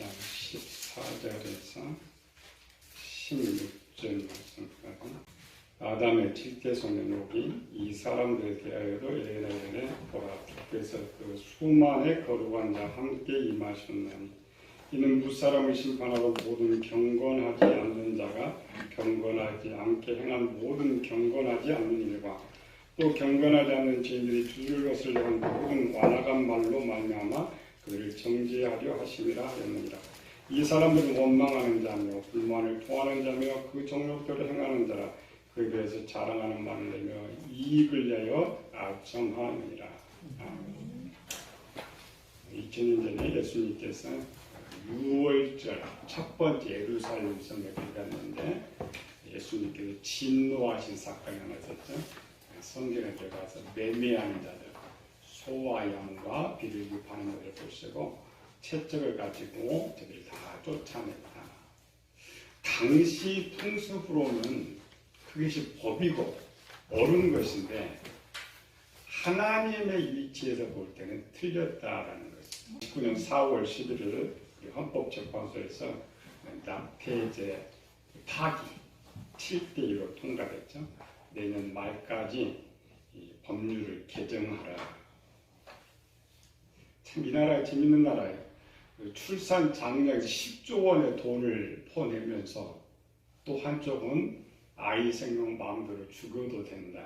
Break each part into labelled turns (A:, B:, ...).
A: 1장 14절에서 16절 말씀까지 아담의 칠대손의 녹이 이 사람들에 대하여도 이래저래 보라. 그래서 그 수만의 거룩한 자 함께 임하셨나니 이는 무사람을 심판하고 모든 경건하지 않는 자가 경건하지 않게 행한 모든 경건하지 않는 일과 또 경건하지 않는 죄인들이 주를 것을 한 모든 완악한 말로 말미암아 그들을 정죄하려 하심이라 하였느니라. 이 사람들은 원망하는 자며 불만을 토하는 자며 그 정욕대로 행하는 자라. 그에 대해서 자랑하는 말을 내며 이익을 위하여 악정하느니라. 2000년 전에 예수님께서 6월절 첫 번째 예루살렘 성에 들어갔는데 예수님께서 진노하신 사건이 하나 있었죠. 성전에 들어가서 매매하는 자들, 소와 양과 비둘기 파는 자들을 보시고 채찍을 가지고 저들을 다 쫓아냈다. 당시 풍습으로는 그것이 법이고 옳은 것인데 하나님의 위치에서 볼 때는 틀렸다라는 것입니다. 19년 4월 11일 헌법재판소에서 낙태죄 파기 7대2로 통과됐죠. 내년 말까지 이 법률을 개정하라. 참 이 나라가 재밌는 나라예요. 출산 장려에서 10조 원의 돈을 퍼내면서 또 한쪽은 아이 생명 마음대로 죽여도 된다.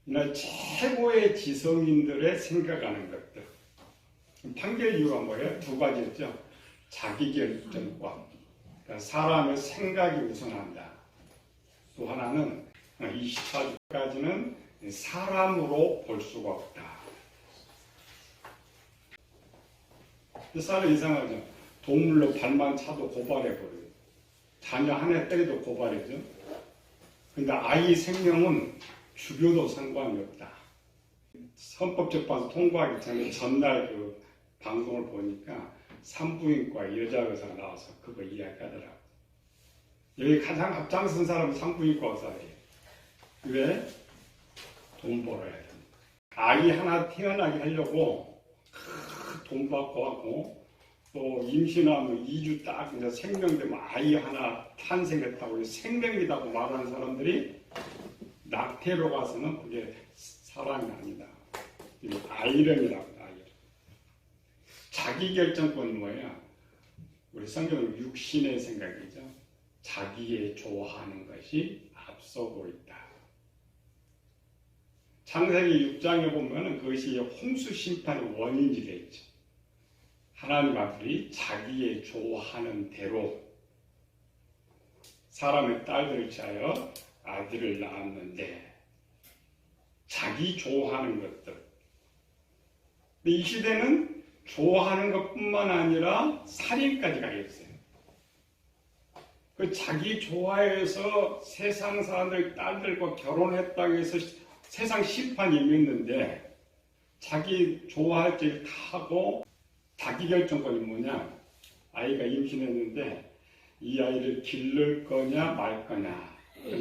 A: 이날 최고의 지성인들의 생각하는 것들. 판결 이유가 뭐예요? 두 가지였죠. 자기결정권. 그러니까 사람의 생각이 우선한다. 또 하나는 24주까지는 사람으로 볼 수가 없다. 사람 이상하죠. 동물로 발만 차도 고발해버려요. 자녀 하나 때려도 고발이죠. 근데 아이 생명은 죽여도 상관이 없다. 헌법재판소 통과하기 전에 전날 그 방송을 보니까 산부인과 여자 의사가 나와서 그거 이야기하더라고. 여기 가장 앞장선 사람은 산부인과 의사예요. 왜? 돈 벌어야 됩니다. 아이 하나 태어나게 하려고 돈 받고 하고 또 임신하면 2주 딱 이제 생명되면 아이 하나 탄생했다고 생명이라고 말하는 사람들이 낙태로 가서는 그게 사람이 아니다. 아이령이라고. 아이령. 자기결정권은 뭐야? 우리 성경은 육신의 생각이죠. 자기의 좋아하는 것이 앞서고 있다. 창세기 6장에 보면 그것이 홍수 심판의 원인이 되어 있죠. 하나님 아들이 자기의 좋아하는 대로 사람의 딸들을 취하여 아들을 낳았는데 자기 좋아하는 것들. 근데 이 시대는 좋아하는 것뿐만 아니라 살인까지 가 있어요. 그 자기 좋아해서 세상 사람들 딸들과 결혼했다고 해서 세상 심판이 있는데 자기 좋아할 때 다 하고 자기 결정권이 뭐냐? 아이가 임신했는데 이 아이를 기를 거냐 말 거냐.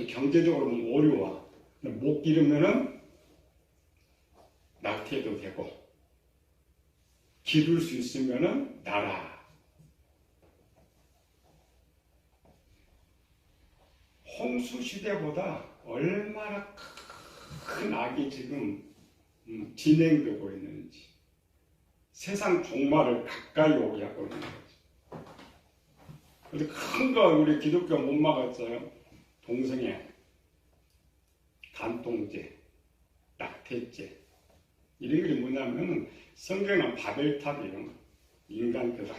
A: 경제적으로 보면 어려워. 못 기르면은 낙태도 되고 기를 수 있으면은 나라. 홍수 시대보다 얼마나 큰 악이 지금 진행되고 있는지 세상 종말을 가까이 오게 하고 있는 거죠. 그런데 큰 거 우리 기독교 못 막았어요. 동성애, 간통죄, 낙태죄 이런 게 뭐냐면 성경은 바벨탑이에요. 인간께서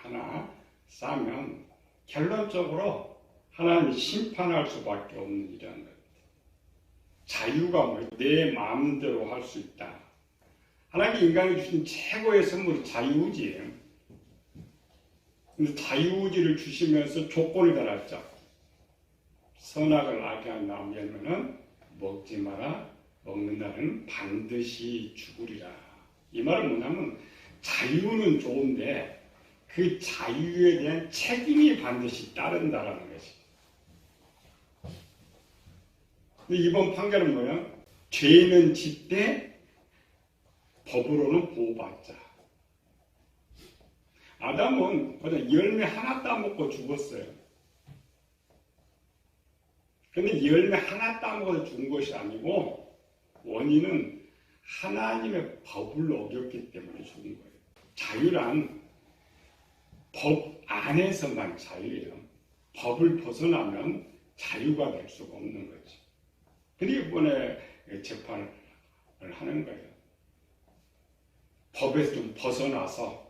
A: 하나하나 쌓으면 결론적으로 하나님이 심판할 수밖에 없는 일이라는 거예요. 자유가 뭐예요? 내 마음대로 할 수 있다. 하나님이 인간에게 주신 최고의 선물이 자유의지예요. 근데 자유의지를 주시면서 조건을 달았죠. 선악을 알게 한다면은 먹지 마라. 먹는 날은 반드시 죽으리라. 이 말은 뭐냐면 자유는 좋은데 그 자유에 대한 책임이 반드시 따른다라는 것이. 근데 이번 판결은 뭐야? 죄는 짓되 법으로는 보호받자. 아담은 그냥 열매 하나 따먹고 죽었어요. 근데 열매 하나 따먹어서 죽은 것이 아니고 원인은 하나님의 법을 어겼기 때문에 죽은 거예요. 자유란 법 안에서만 자유예요. 법을 벗어나면 자유가 될 수가 없는 거죠. 그리고 이번에 재판을 하는 거예요. 법에서 좀 벗어나서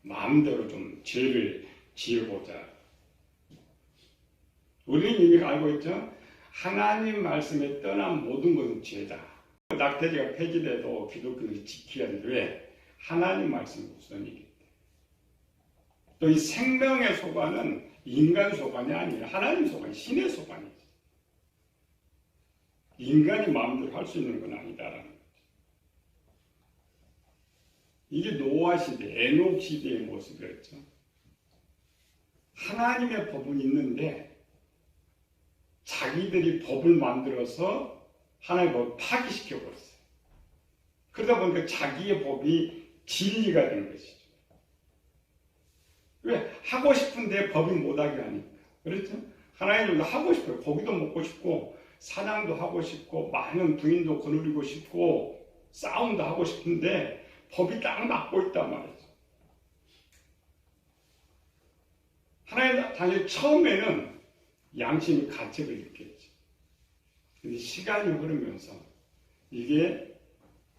A: 마음대로 좀 죄를 지어보자. 우리는 이미 알고 있죠? 하나님 말씀에 떠난 모든 것은 죄다. 낙태죄가 폐지돼도 기독교는 지켜야 하는데 왜? 하나님 말씀이 우선이기 때문에. 또 이 생명의 소관은 인간 소관이 아니라 하나님 소관, 신의 소관이지. 인간이 마음대로 할 수 있는 건 아니다라는 거죠. 이게 노아 시대, 에녹 시대의 모습이었죠. 하나님의 법은 있는데 자기들이 법을 만들어서 하나님의 법을 파기시켜버렸어요. 그러다 보니까 자기의 법이 진리가 된 것이죠. 왜? 하고 싶은데 법이 못하게 하니까. 그렇죠? 하나님도 하고 싶어요. 고기도 먹고 싶고 사냥도 하고 싶고 많은 부인도 거느리고 싶고 싸움도 하고 싶은데 법이 딱 막고 있단 말이죠. 하나님 당연히 처음에는 양심이 가책을 느꼈죠. 근데 시간이 흐르면서 이게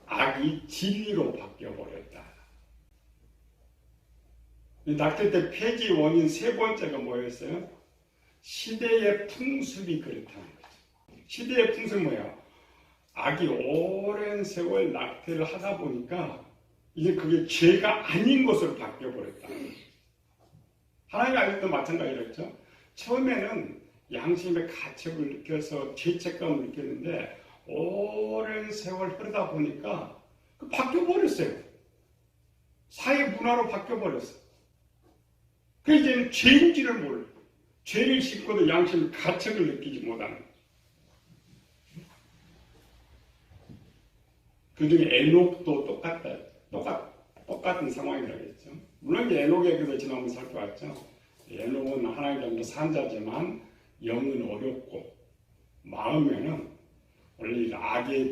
A: 악이 진리로 바뀌어버렸다. 낙태죄 폐지 원인 세 번째가 뭐였어요? 시대의 풍습이 그렇다는 거죠. 시대의 풍습은 뭐야? 악이 오랜 세월 낙태를 하다 보니까 이제 그게 죄가 아닌 것으로 바뀌어버렸다는 거죠. 하나님 아직도 마찬가지였죠. 처음에는 양심의 가책을 느껴서 죄책감을 느꼈는데 오랜 세월 흐르다 보니까 바뀌어버렸어요. 사회 문화로 바뀌어버렸어요. 그 이제는 죄인지를 몰라요. 죄를 짓고도 양심의 가책을 느끼지 못하는 거죠. 그 중에 에녹도 똑같은 상황이라고 했죠. 물론 이제 에녹에게서 지난번 살펴봤죠. 에녹은 하나님의 산자지만 영은 어렵고 마음에는 원래 악의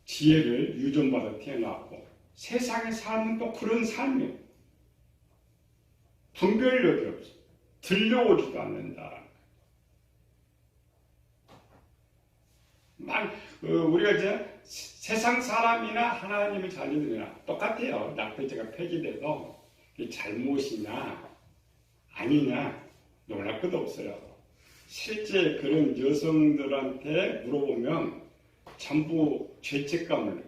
A: 지혜를 유전받아 태어났고 세상의 삶은 또 그런 삶이에요. 분별력이 없어. 들려오지도 않는다. 우리가 이제 세상 사람이나 하나님의 자녀들이나 똑같아요. 낙태죄가 폐지돼도 잘못이냐 아니냐 놀랄 것도 없어요. 실제 그런 여성들한테 물어보면 전부 죄책감을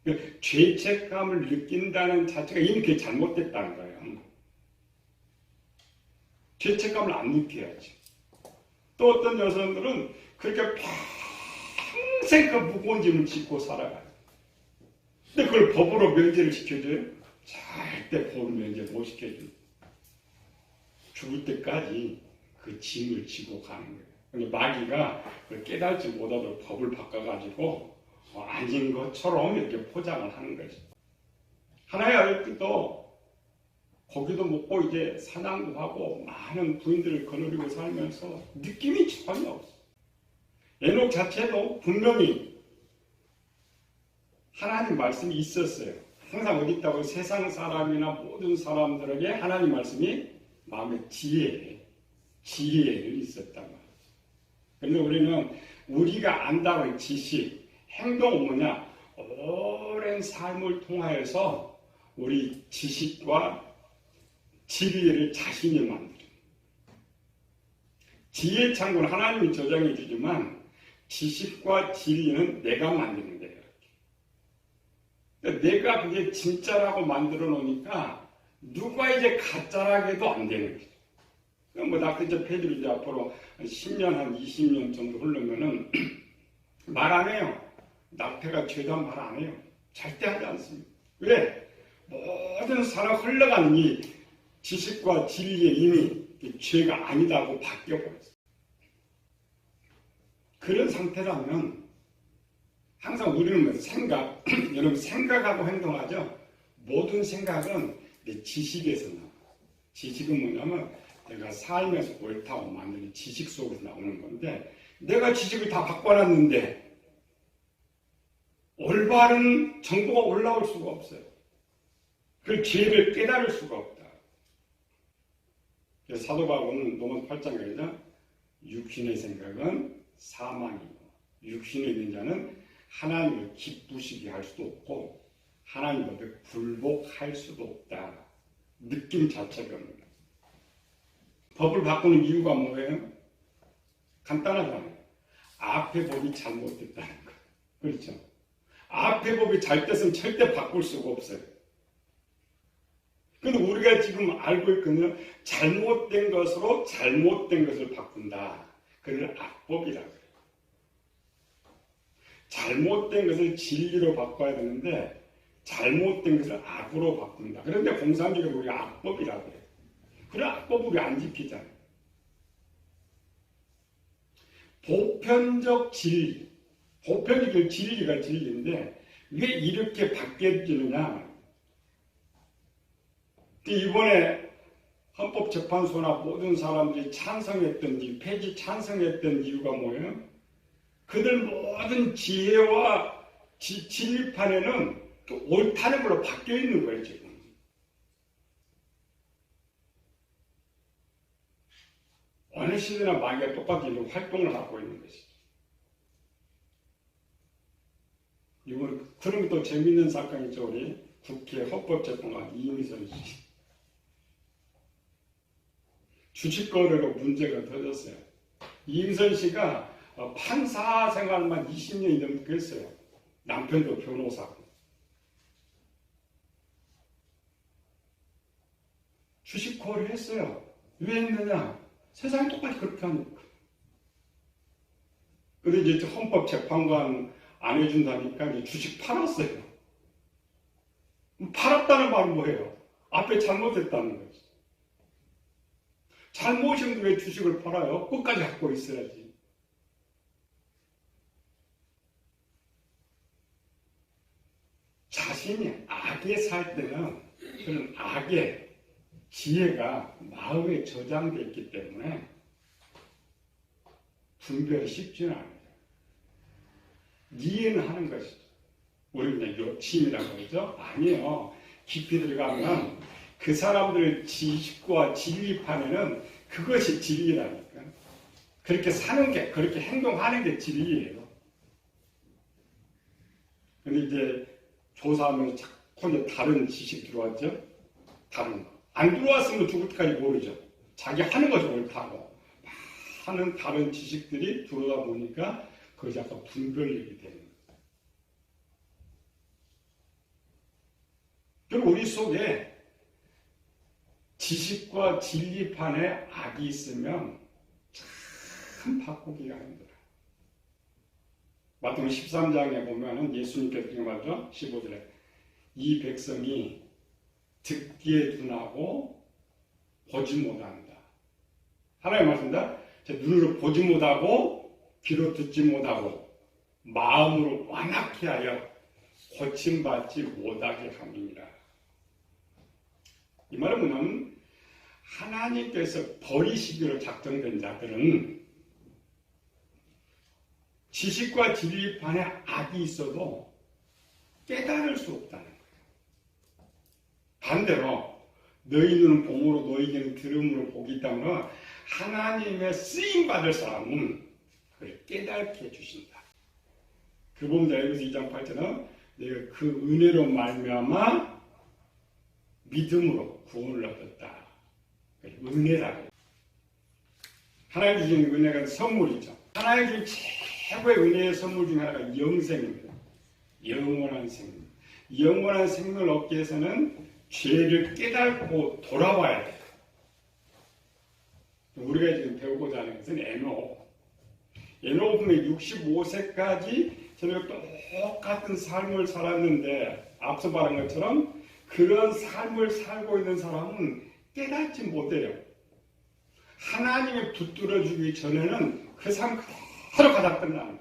A: 느껴요. 죄책감을 느낀다는 자체가 이미 그게 잘못됐다는 거예요. 죄책감을 안 느껴야지. 또 어떤 여성들은 그렇게 평생 그 무거운 짐을 짓고 살아가요. 근데 그걸 법으로 면제를 시켜줘요? 절대 법으로 면제 못 시켜줘요. 죽을 때까지 그 짐을 지고 가는 거예요. 근데 마귀가 그걸 깨달지 못하도록 법을 바꿔가지고 아닌 것처럼 이렇게 포장을 하는 거죠. 하나의 아들도 고기도 먹고 이제 사냥도 하고 많은 부인들을 거느리고 살면서 느낌이 전혀 없어요. 에녹 자체도 분명히 하나님 말씀이 있었어요. 항상 어디 있다고 세상 사람이나 모든 사람들에게 하나님 말씀이 마음의 지혜를 있었단 말이에요. 그런데 우리는 우리가 안다는 지식, 행동은 뭐냐? 오랜 삶을 통하여서 우리 지식과 지혜를 자신이 만들어요. 지혜 창고는 하나님이 저장해 주지만 지식과 지혜는 내가 만드는 거예요. 그러니까 내가 그게 진짜라고 만들어 놓으니까 누가 이제 가짜라고 해도 안 되는 거죠. 뭐 낙태죄 폐지를 이제 앞으로 10년, 한 20년 정도 흐르면은 말 안 해요. 낙태가 죄다 말 안 해요. 절대 하지 않습니다. 왜? 모든 사람 흘러가는 이 지식과 진리에 이미 죄가 아니다고 바뀌어버렸어요. 그런 상태라면 항상 우리는 생각, 여러분 생각하고 행동하죠. 모든 생각은 내 지식에서 나와. 지식은 뭐냐면 내가 살면서 옳다고 만드는 지식 속에서 나오는 건데, 내가 지식을 다 바꿔놨는데 올바른 정보가 올라올 수가 없어요. 그 기회를 깨달을 수가 없다. 그래서 사도 바울은 로마서 8장에 육신의 생각은 사망이고 육신에 있는 자는 하나님을 기쁘시게 할 수도 없고 하나님 앞에 굴복할 수도 없다. 느낌 자체가 없는. 법을 바꾸는 이유가 뭐예요? 간단하잖아요. 앞에 법이 잘못됐다는 거. 그렇죠? 앞에 법이 잘됐으면 절대 바꿀 수가 없어요. 근데 우리가 지금 알고 있거든요. 잘못된 것으로 잘못된 것을 바꾼다. 그걸 악법이라고 해요. 잘못된 것을 진리로 바꿔야 되는데 잘못된 것을 악으로 바꾼다. 그런데 공산주의가 우리가 악법이라고 해요. 그래 악법 우리 안 지키잖아요. 보편적 진리, 보편적 진리가 진리인데 왜 이렇게 바뀌어지느냐? 이번에 헌법재판소나 모든 사람들이 찬성했던 폐지 찬성했던 이유가 뭐예요? 그들 모든 지혜와 진리판에는 또 옳다는 걸로 바뀌어 있는 거예요, 지금. 어느 시대나 마귀가 똑같이 활동을 하고 있는 것이죠. 이번 그럼 또 재밌는 사건이죠. 우리 국회 헌법재판관 이임선 씨. 주식 거래로 문제가 터졌어요. 이임선 씨가 판사 생활만 20년이 넘게 했어요. 남편도 변호사고. 주식 거래를 했어요. 왜 했느냐? 세상이 똑같이 그렇게 하니까. 근데 이제 헌법재판관 안 해준다니까 이제 주식 팔았어요. 팔았다는 말은 뭐예요? 앞에 잘못했다는 거지. 잘못인데 왜 주식을 팔아요? 끝까지 갖고 있어야지. 자신이 악에 살 때는 그런 악의 지혜가 마음에 저장되어 있기 때문에 분별이 쉽지는 않아요. 이해는 하는 것이죠. 우리는 욕심이라고 하죠? 아니에요. 깊이 들어가면 그 사람들의 지식과 진리판에는 그것이 진리라니까. 그렇게 사는 게, 그렇게 행동하는 게 진리예요. 근데 이제 조사하면서 자꾸 이제 다른 지식 들어왔죠? 다른 거. 안 들어왔으면 죽을 때까지 모르죠. 자기 하는 것이 옳다고. 많은 다른 지식들이 들어오다 보니까 그것이 약간 분별력이 되는 거예요. 그리고 우리 속에 지식과 진리판에 악이 있으면 참 바꾸기가 힘들어요. 마태복음 13장에 보면은 예수님께서 그렇게 말하죠. 15절에 이 백성이 듣기에 둔하고 보지 못한다. 하나님 말씀입니다. 눈으로 보지 못하고 귀로 듣지 못하고 마음으로 완악해 하여 고침받지 못하게 함이니라. 이 말은 뭐냐면 하나님께서 버리시기로 작정된 자들은 지식과 진리판에 악이 있어도 깨달을 수 없다는 거예요. 반대로 너희 눈은 봄으로 너희 귀는 들음으로 복이 있다면 하나님의 쓰임받을 사람은 그걸 깨닫게 해주신다. 그 보면 에베소 2장 8절은 내가 그 은혜로 말미암아 믿음으로 구원을 얻었다. 은혜라고. 하나님 주신 은혜가 선물이죠. 하나님 주신 최고의 은혜의 선물 중에 하나가 영생입니다. 영원한 생명. 영원한 생명을 얻기 위해서는 죄를 깨닫고 돌아와야 돼요. 우리가 지금 배우고자 하는 것은 에노. 에노는 65세까지 저희가 똑같은 삶을 살았는데 앞서 말한 것처럼 그런 삶을 살고 있는 사람은 깨닫지 못해요. 하나님이 붙들어주기 전에는 그 삶 그대로 가다 끝나는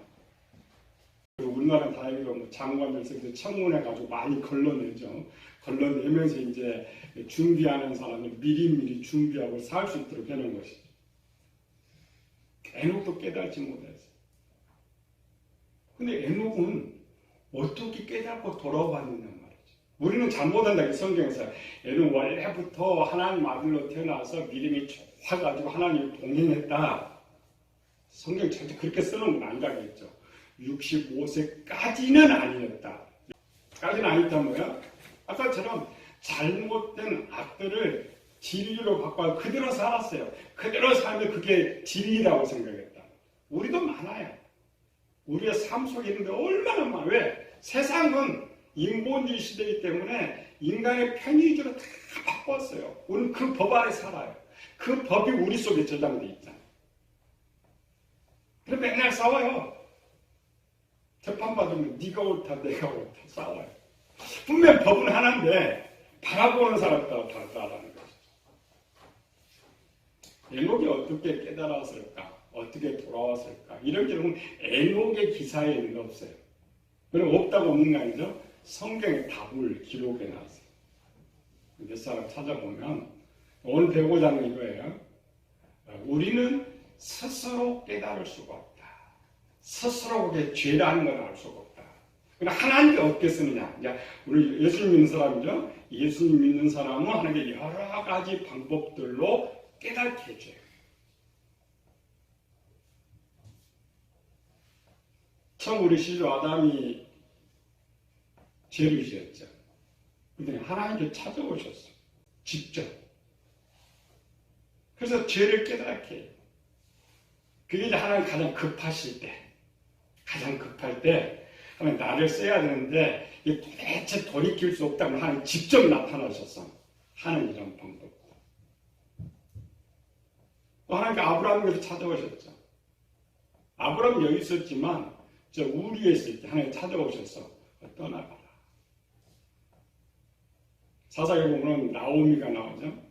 A: 거예요. 우리나라 다행히도 뭐 장관들에서 청문회 가지고 많이 걸러내죠. 걸러내면서 이제 준비하는 사람이 미리미리 준비하고 살 수 있도록 해놓은 것이죠. 에녹도 깨달지 못했어요. 근데 에녹은 어떻게 깨닫고 돌아왔느냐 말이죠. 우리는 잘못한다. 성경에서 에녹 원래부터 하나님 아들로 태어나서 믿음이 좋아가지고 하나님 동행했다. 성경이 절대 그렇게 쓰는 건 아니라겠죠. 65세까지는 아니었다. 까지는 아니었다 뭐야? 아까처럼 잘못된 악들을 진리로 바꿔 그대로 살았어요. 그대로 살면 그게 진리라고 생각했다. 우리도 많아요. 우리의 삶 속에 있는데 얼마나 많아. 왜? 세상은 인본주의 시대이기 때문에 인간의 편의주로 다 바꿨어요. 우리는 그 법 아래 살아요. 그 법이 우리 속에 저장되어 있잖아요. 그럼 맨날 싸워요. 재판받으면 네가 옳다 내가 옳다 싸워요. 분명 법은 하나인데 바라보는 사람에 따라 다르다는 것이죠. 에녹이 어떻게 깨달았을까? 어떻게 돌아왔을까? 이런 경우는 에녹의 기사에는 없어요. 그럼 없다고 없는 거 아니죠? 성경에 답을 기록해 놨어요. 몇 사람 찾아보면 오늘 배우고자 하는 이거예요. 우리는 스스로 깨달을 수가 없다. 스스로 그게 죄라는 걸 알 수가 없다. 그러나 하나님께 어떻게 쓰느냐? 이제 우리 예수님 믿는 사람이죠. 예수님 믿는 사람은 하나님께 여러 가지 방법들로 깨닫게 해줘요. 처음 우리 시조 아담이 죄를 지었죠. 근데 하나님께 찾아오셨어요. 직접. 그래서 죄를 깨닫게 해요. 그게 이제 하나님 가장 급하실 때, 가장 급할 때, 하나님 나를 써야 되는데, 이게 도대체 돌이킬 수 없다고 하나님 직접 나타나셔서 하는 이런 방법. 또 하나님께 아브라함에게도 찾아오셨죠. 아브라함이 여기 있었지만, 저 우리에 있을 때 하나님 찾아오셔서 떠나가라. 사사기 보면 나오미가 나오죠.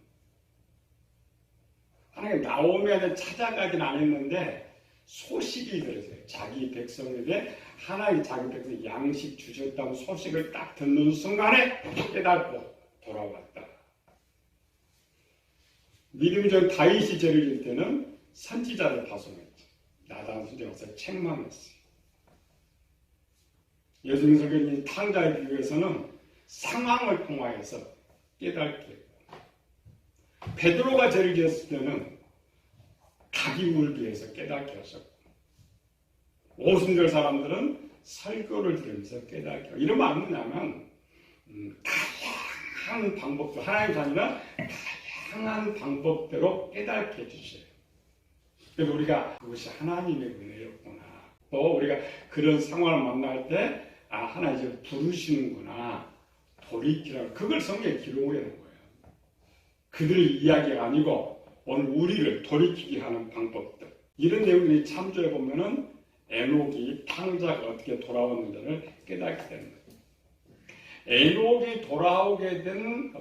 A: 하나님 나오미한테 찾아가긴 안 했는데 소식이 들었어요. 자기 백성에게 하나님 자기 백성에 양식 주셨다는 소식을 딱 듣는 순간에 깨닫고 돌아왔다. 믿음이 전 다윗이 죄를 질 때는 선지자를 파송했죠. 나단 수제가서 책망했어요. 예수님 설교님 탕자에 비유해서는 상황을 통하여서 깨닫게 했고, 베드로가 죄를 지었을 때는 닭이 울기 위해서 깨닫게 하셨고, 오순절 사람들은 설교를 들으면서 깨닫게 하고, 이러면 안 되냐면 다양한 방법도 하나님 자녀는 다양한 방법대로 깨닫게 해주셔요. 그래서 우리가 그것이 하나님의 은혜였구나. 또 우리가 그런 상황을 만날 때 하나님 이제 부르시는구나. 돌이키라고. 그걸 성경에 기록해 놓은 거예요. 그들의 이야기가 아니고 오늘 우리를 돌이키게 하는 방법들. 이런 내용들이 참조해 보면은 에녹이 탕자가 어떻게 돌아왔는지를 깨닫게 되는 거예요. 에녹이 돌아오게 된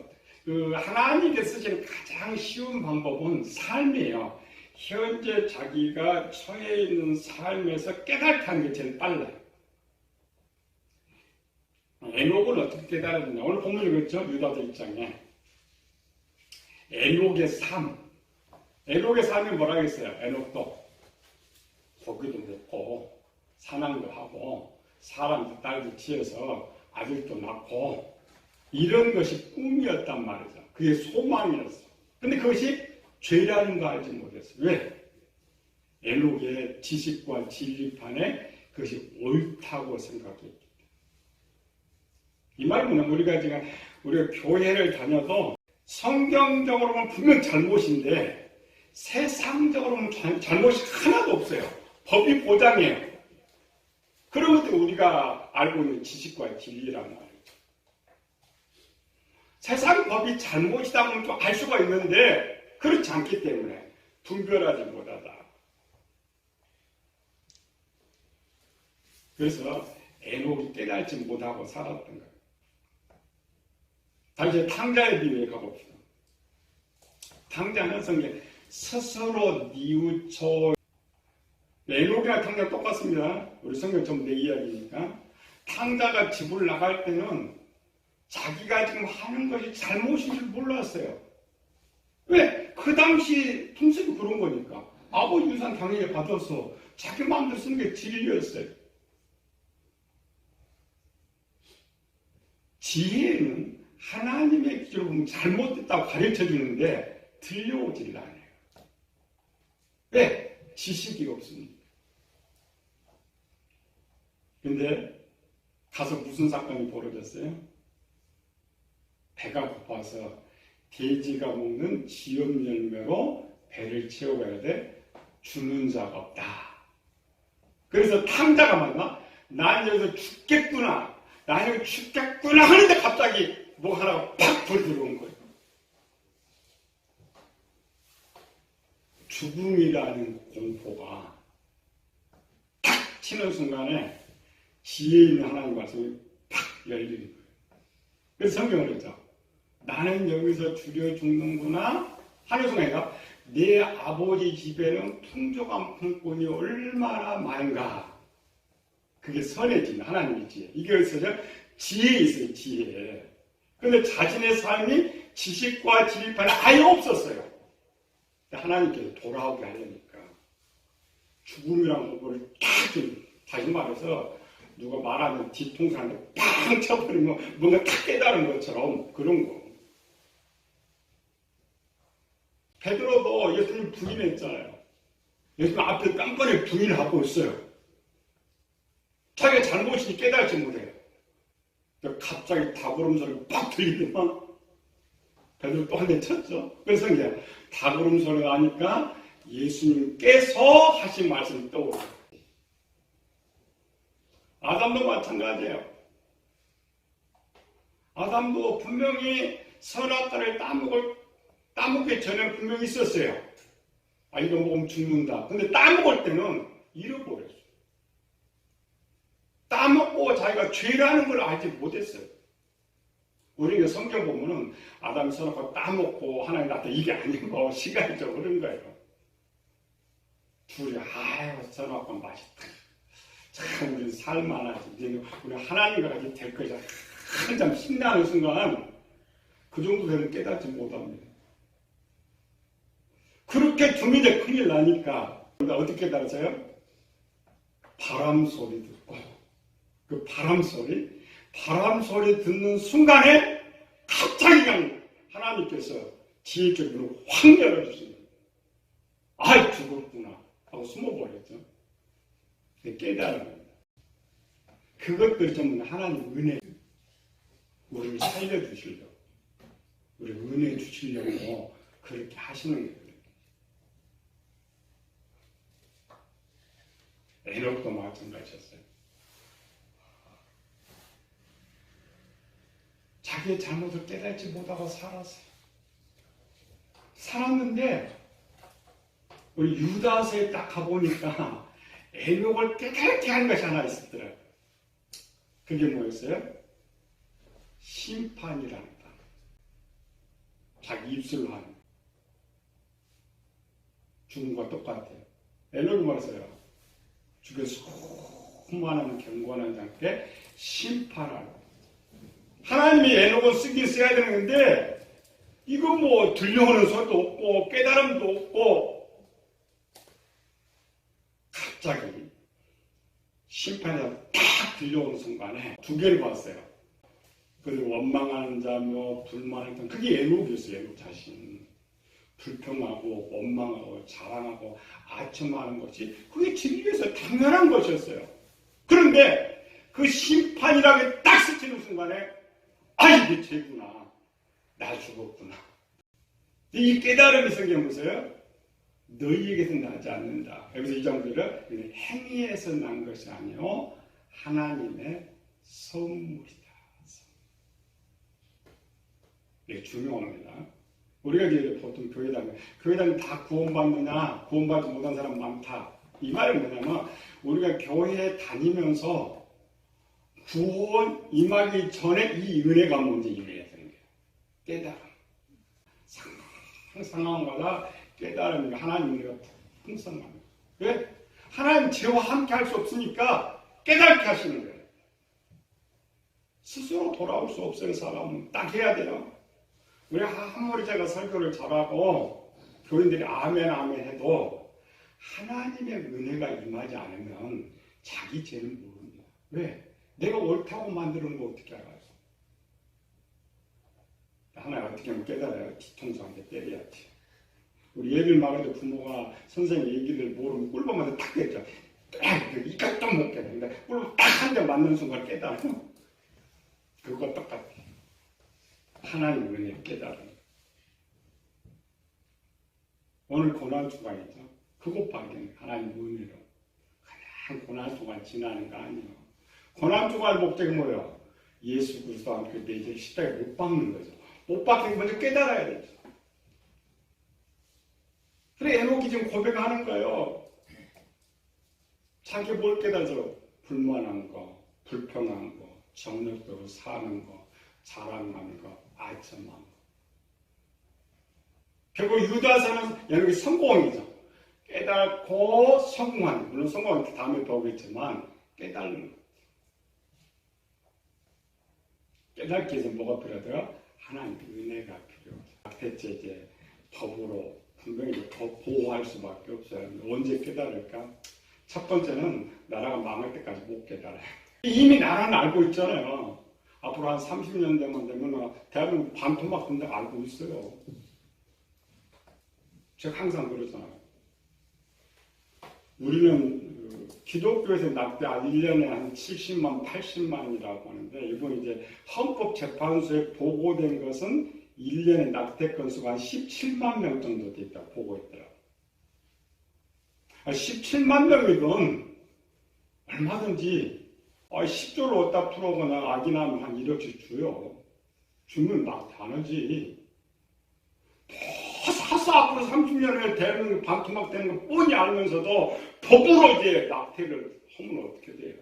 A: 그 하나님께 쓰시는 가장 쉬운 방법은 삶이에요. 현재 자기가 처해 있는 삶에서 깨닫게 하는 게 제일 빨라요. 에녹은 어떻게 깨달았느냐? 오늘 본문 읽었죠? 유다서 1장에. 에녹의 삶. 에녹의 삶이 뭐라고 했어요? 에녹도 고기도 먹고 사냥도 하고 사람도 딸도 치어서 아들도 낳고 이런 것이 꿈이었단 말이죠. 그게 소망이었어. 근데 그것이 죄라는 거 알지 못했어요. 왜? 에녹의 지식과 진리판에 그것이 옳다고 생각했기 때문에. 이 말은 우리가 지금 우리가 교회를 다녀도 성경적으로 보면 분명 잘못인데 세상적으로 보면 잘못이 하나도 없어요. 법이 보장해요. 그런 것들이 우리가 알고 있는 지식과 진리란 말이죠. 세상 법이 잘못이다 보면 좀 알 수가 있는데 그렇지 않기 때문에 분별하지 못하다. 그래서 에녹이 깨닫지 못하고 살았던 거예요. 다시 탕자의 비유에 가봅시다. 탕자는 성경 스스로 뉘우쳐. 에녹이나 탕자가 똑같습니다. 우리 성경 전부 내 이야기니까. 탕자가 집을 나갈 때는 자기가 지금 하는 것이 잘못인 줄 몰랐어요. 왜? 그 당시 풍습이 그런 거니까. 아버지 유산 당연히 받아서 자기 마음대로 쓰는 게 진리였어요. 지혜는 하나님의 기준으로 보면 잘못됐다고 가르쳐 주는데 들려오질 않아요. 왜? 지식이 없습니다. 근데 가서 무슨 사건이 벌어졌어요? 배가 고파서 돼지가 먹는 지엽 열매로 배를 채워가야 돼. 주는 자가 없다. 그래서 탕자가 만나 난 여기서 죽겠구나. 난 여기 죽겠구나 하는데 갑자기 뭐 하나가 팍 불이 들어온 거예요. 죽음이라는 공포가 탁 치는 순간에 지혜 있는 하나님 말씀이 팍 열리는 거예요. 그래서 성경을 했죠. 나는 여기서 죽여 죽는구나 하는 순간에 내 아버지 집에는 풍족한 품꾼이 얼마나 많은가. 그게 선해진 하나님의 지혜. 이게 어디서죠? 지혜에 있어요. 지혜. 그런데 자신의 삶이 지식과 지리판에 아예 없었어요. 하나님께서 돌아오게 하려니까 죽음이란 공포를 딱 다시 말해서 누가 말하는 뒤통수한테 팡 쳐버리면 뭔가 딱 깨달은 것처럼 그런 거. 베드로도 예수님 부인했잖아요. 예수님 앞에 깜빡이 부인하고 있어요. 자기가 잘못인지 깨달지 못해요. 갑자기 닭울음소리가 빡 들리더만 베드로 또 한 대 쳤죠. 그래서 이제 닭울음소리가 나니까 예수님께서 하신 말씀이 떠오르요. 아담도 마찬가지예요. 아담도 분명히 선악과를 따먹기 전에 분명히 있었어요. 아, 이거 먹으면 죽는다. 근데 따먹을 때는 잃어버렸어요. 따먹고 자기가 죄라는 걸 알지 못했어요. 우리가 성경 보면은 아담이 선악과 따먹고 하나님 나한테 이게 아니고 시간이 좀 흐른 거예요. 둘이 아유 선악과 맛있다. 참 우리 살만하지. 이제 우리 하나님과 같이 될 것이다. 한참 신나는 순간 그 정도 되면 깨닫지 못합니다. 그렇게 두면 이제 큰일 나니까 어떻게 깨달았어요? 바람 소리 듣고 그 바람 소리 듣는 순간에 갑자기 그냥 하나님께서 지혜 있게 문을 확 열어주십니다. 아, 죽었구나 하고 숨어버렸죠. 깨달은 겁니다. 그것들 전부 하나님 은혜, 우리를 살려주시려고, 우리 은혜 주시려고 그렇게 하시는 거예요. 에녹도 마찬가지였어요. 자기의 잘못을 깨닫지 못하고 살았어요. 살았는데 우리 유다서에 딱 가보니까 에녹을 깨닫게 한 것이 하나 있었더라고요. 그게 뭐였어요? 심판이라는 거. 자기 입술로 하는 거. 죽음과 똑같아요. 에녹이 뭐였어요? 죽여서 수많은 경건한 자께 심판하고. 하나님이 에녹은 쓰긴 써야 되는데 이거 뭐 들려오는 소리도 없고 깨달음도 없고 갑자기 심판이 딱 들려오는 순간에 두 개를 봤어요. 그들 원망하는 자며 불만하는 자. 그게 에녹이었어요. 에녹 자신. 불평하고 원망하고 자랑하고 아첨하는 것이 그게 진리에서 당연한 것이었어요. 그런데 그 심판이라는 게 딱 스치는 순간에 아, 이게 죄구나. 나 죽었구나. 이 깨달음이 성경에 보세요. 너희에게서 나지 않는다. 여기서 이 장면을 행위에서 난 것이 아니요 하나님의 선물이다. 이게 중요합니다. 우리가 이제 보통 교회 다니면 다 구원받느냐, 구원받지 못한 사람 많다. 이 말은 뭐냐면 우리가 교회에 다니면서 구원 임하기 전에 이 은혜가 먼저 임해야 되는 거예요. 깨달음. 상황마다 깨달음이 하나님 은혜가 풍성합니다. 왜? 하나님 죄와 함께 할 수 없으니까 깨닫게 하시는 거예요. 스스로 돌아올 수 없어요. 사람은 딱 해야 돼요. 우리 아무리 제가 설교를 잘하고 교인들이 아멘 아멘 해도 하나님의 은혜가 임하지 않으면 자기 죄는 모릅니다. 왜? 내가 옳다고 만드는 거 어떻게 알아요? 하나 어떻게 하면 깨달아요. 뒤통수한테 때려야지. 우리 예를 막을 때 부모가 선생님 얘기를 모르면 꿀밤한테 탁 때리죠. 이까 좀 못 깨달아. 근데 꿀밤 딱 한 대 맞는 순간 깨달아요. 그거 똑같아. 하나님 은혜 깨달아요. 오늘 고난주간이죠. 그것 발견. 하나님 은혜로. 그냥 고난주간 지나는 거 아니에요. 고난주간 목적이 뭐예요? 예수 그리스도와 함께 내 죄를 십자가에 못 박는 거죠. 못 박히기 먼저 깨달아야 되죠. 그래 에녹이 지금 고백하는 거예요. 자기 뭘 깨달아서 불만한 거, 불평한 거, 정력대로 사는 거, 자랑하는 거, 아첨한 거. 결국 유다서는 여기 성공이죠. 깨닫고 성공하는, 물론 성공은 다음에 배우겠지만 깨달는 거. 깨닫기 위해서 뭐가 필요하더라? 하나님 은혜가 필요하죠. 대체 이제 법으로 분명히 더 보호할 수밖에 없어요. 언제 깨달을까? 첫 번째는 나라가 망할 때까지 못 깨달아요. 이미 나라는 알고 있잖아요. 앞으로 한 30년 되면 대한민국 반토막 군대가 알고 있어요. 제가 항상 그러잖아요. 우리는 기독교에서 낙태한 1년에 한 70만, 80만이라고 하는데 이번 이제 헌법재판소에 보고된 것은 1년에 낙태 건수가 한 17만 명 정도 됐다 보고했더라고요. 17만 명이면 얼마든지 10조를 어디다 풀어거나 아기 낳으면 한 1억씩 줘요. 주면 낙태 안 하지. 사서 앞으로 30년을 대한민국 반토막 되는 거 뻔히 알면서도 법으로 이제 낙태를 하면 어떻게 돼요?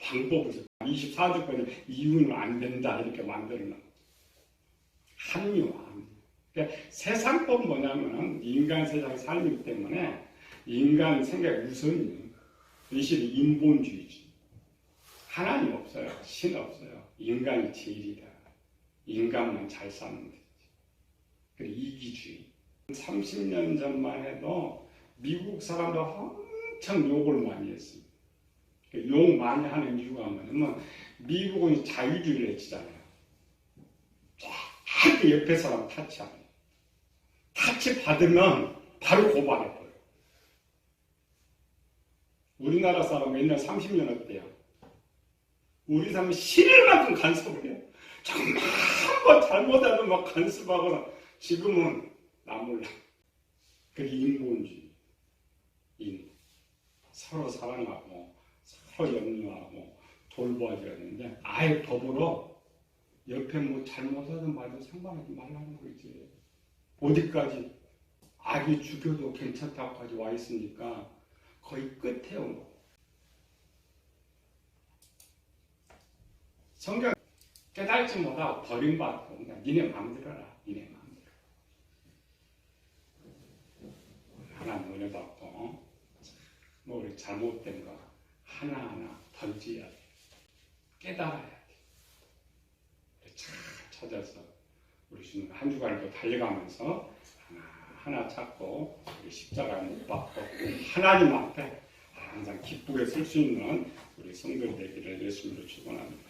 A: 방법을 24주까지 이유는 안 된다 이렇게 만들어놔. 합리화. 그러니까 세상법 뭐냐면 인간 세상의 삶이기 때문에 인간 생각이 우선이에요. 이것이 인본주의지. 하나님 없어요. 신 없어요. 인간이 제일이다. 인간만 잘 사는 거지. 그리고 이기주의. 30년 전만 해도 미국 사람들 엄청 욕을 많이 했습니다. 욕 많이 하는 이유가 뭐냐면 미국은 자유주의를 해치잖아요. 그 옆에 사람 타치하고 타치 받으면 바로 고발해버려요. 우리나라 사람 옛날 30년 어때요? 우리 사람은 신일만큼 간섭을 해요. 정말 뭐 잘못하면 막 간섭하거나 지금은 나 몰라. 그게 인본주의. 서로 사랑하고 서로 염려하고 돌보아줘야 되는데 아예 법으로 옆에 뭐 잘못하든 말든 상관하지 말라는 거지. 어디까지 아기 죽여도 괜찮다고까지 와 있으니까 거의 끝에 온 거. 성경 깨달지 못하고 버림받고 그냥 니네 마음대로 해라. 니네 마음대로. 하나님 은혜 받고 뭐 우리 잘못된 거 하나하나 던져야 돼. 깨달아야 돼. 잘 찾아서 우리 주님 한 주간을 달려가면서 하나 찾고 우리 십자가 못 받고 하나님 앞에 항상 기쁘게 설 수 있는 우리 성도들 되기를 예수님으로 축원합니다.